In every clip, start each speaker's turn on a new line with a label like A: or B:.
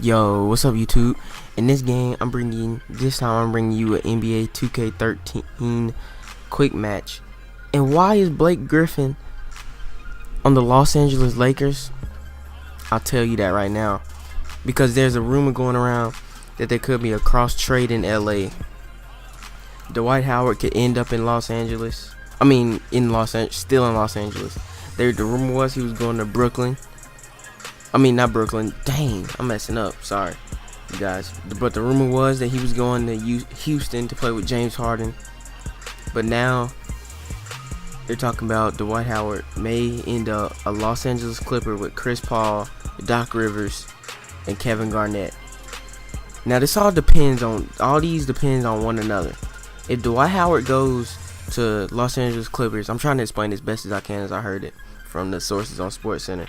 A: Yo, what's up YouTube? In this game, I'm bringing you an NBA 2K13 quick match. And why is Blake Griffin on the Los Angeles Lakers? I'll tell you that right now. Because there's a rumor going around that there could be a cross trade in LA. Dwight Howard could end up in Los Angeles. Still in Los Angeles. The rumor was he was going to Brooklyn. Not Brooklyn. Dang, I'm messing up. Sorry, you guys. But the rumor was that he was going to Houston to play with James Harden. But now they're talking about Dwight Howard may end up a Los Angeles Clipper with Chris Paul, Doc Rivers, and Kevin Garnett. Now this all depends on one another. If Dwight Howard goes to Los Angeles Clippers, I'm trying to explain as best as I can as I heard it from the sources on SportsCenter.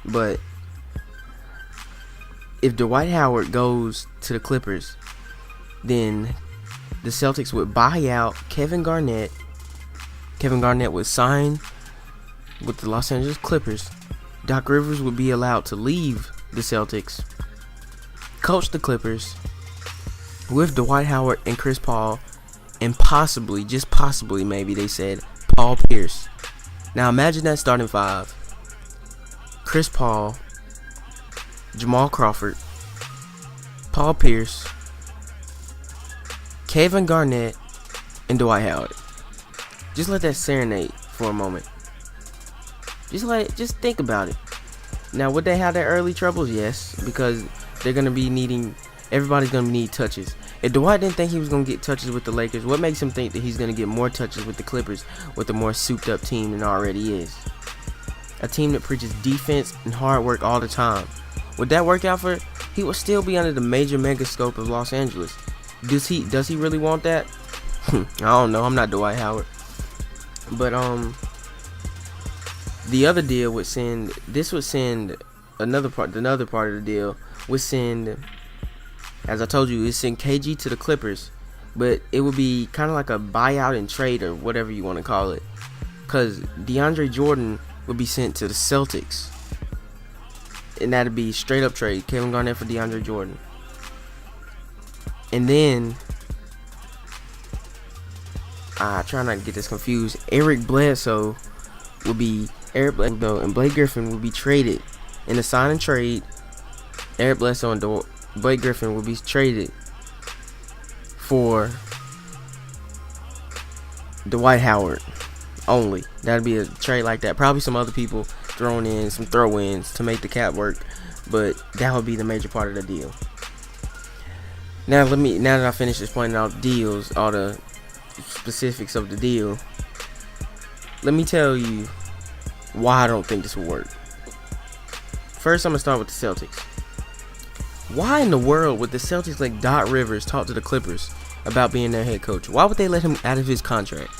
A: But if Dwight Howard goes to the Clippers, then the Celtics would buy out Kevin Garnett. Kevin Garnett would sign with the Los Angeles Clippers. Doc Rivers would be allowed to leave the Celtics, coach the Clippers with Dwight Howard and Chris Paul, and possibly, just possibly, maybe they said, Paul Pierce. Now imagine that starting five: Chris Paul, Jamal Crawford, Paul Pierce, Kevin Garnett, and Dwight Howard. Just let that serenade for a moment. Just think about it. Now, would they have their early troubles? Yes, because everybody's gonna need touches. If Dwight didn't think he was gonna get touches with the Lakers, what makes him think that he's gonna get more touches with the Clippers with a more souped up team than already is? A team that preaches defense and hard work all the time. Would that work out for? He would still be under the major mega scope of Los Angeles. Does he really want that? I don't know. I'm not Dwight Howard. But the other deal would send another part of the deal would send, as I told you, it send KG to the Clippers, but it would be kind of like a buyout and trade or whatever you want to call it, because DeAndre Jordan would be sent to the Celtics. And that'd be straight up trade. Kevin Garnett for DeAndre Jordan. And then try not to get this confused. Eric Bledsoe and Blake Griffin would be traded in a sign and trade. Eric Bledsoe and Blake Griffin would be traded for Dwight Howard only. That'd be a trade like that. Probably some other people thrown in, some throw-ins to make the cap work, but that would be the major part of the deal. Now that I finished explaining all the deals, all the specifics of the deal, let me tell you why I don't think this will work. First, I'm gonna start with the Celtics. Why in the world would the Celtics let Doc Rivers talk to the Clippers about being their head coach? Why would they let him out of his contract?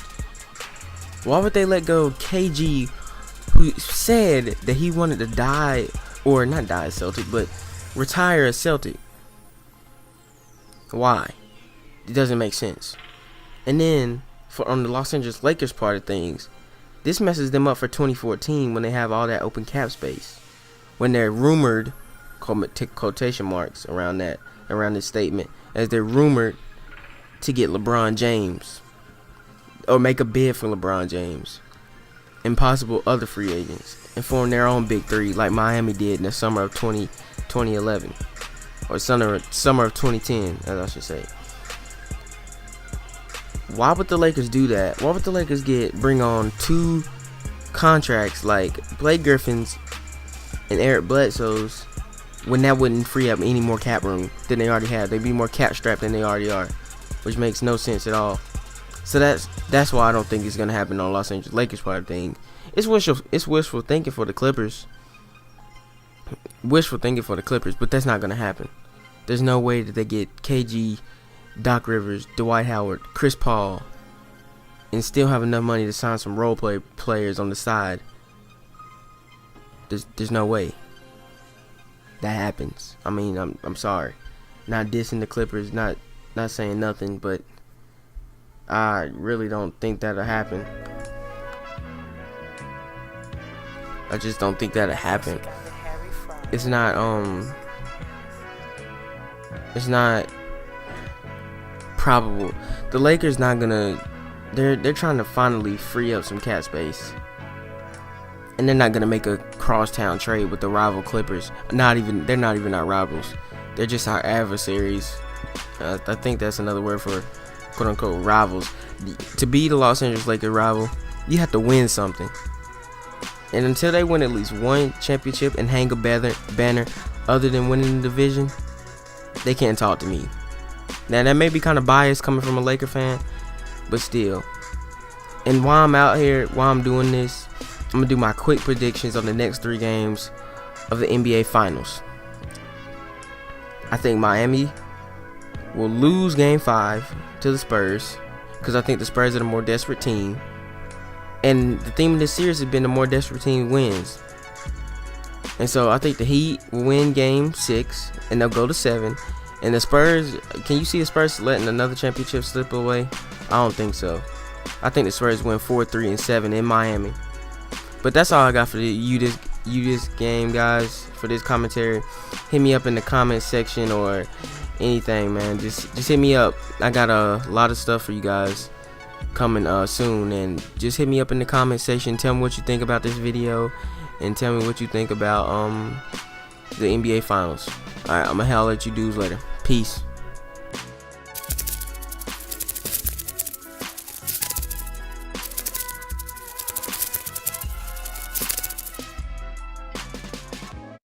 A: Why would they let go KG, who said that he wanted to die, or not die a Celtic, but retire a Celtic? Why? It doesn't make sense. And then, on the Los Angeles Lakers part of things, this messes them up for 2014 when they have all that open cap space. When they're rumored, quotation marks around this statement, as they're rumored to get LeBron James, or make a bid for LeBron James, and possible other free agents, and form their own big three like Miami did in the summer of 2011, or summer of 2010, as I should say. Why would the Lakers do that? Why would the Lakers bring on two contracts like Blake Griffin's and Eric Bledsoe's, when that wouldn't free up any more cap room than they already have? They'd be more cap strapped than they already are, which makes no sense at all. So that's why I don't think it's gonna happen on Los Angeles Lakers part of thing. It's wishful thinking for the Clippers. But that's not gonna happen. There's no way that they get KG, Doc Rivers, Dwight Howard, Chris Paul, and still have enough money to sign some role players on the side. There's no way that happens. I'm sorry, not dissing the Clippers, not saying nothing, but I really don't think that'll happen. I just don't think that'll happen. It's not It's not probable. The Lakers not gonna. They're trying to finally free up some cap space, and they're not gonna make a crosstown trade with the rival Clippers. They're not even our rivals. They're just our adversaries. I think that's another word for quote unquote rivals. To be the Los Angeles Lakers rival, you have to win something. And until they win at least one championship and hang a banner other than winning the division, they can't talk to me. Now that may be kind of biased coming from a Laker fan, but still. And while I'm out here, while I'm doing this, I'm going to do my quick predictions on the next 3 games of the NBA Finals. I think Miami will lose Game 5 to the Spurs, because I think the Spurs are the more desperate team. And the theme of this series has been the more desperate team wins. And so I think the Heat will win Game 6, and they'll go to 7. And the Spurs, can you see the Spurs letting another championship slip away? I don't think so. I think the Spurs win 4, 3, and 7 in Miami. But that's all I got for this game, guys. For this commentary, hit me up in the comment section or anything, man. Just hit me up. I got a lot of stuff for you guys coming soon, and just hit me up in the comment section. Tell me what you think about this video, and tell me what you think about the NBA Finals. Alright, I'm gonna holler at you dudes later. Peace.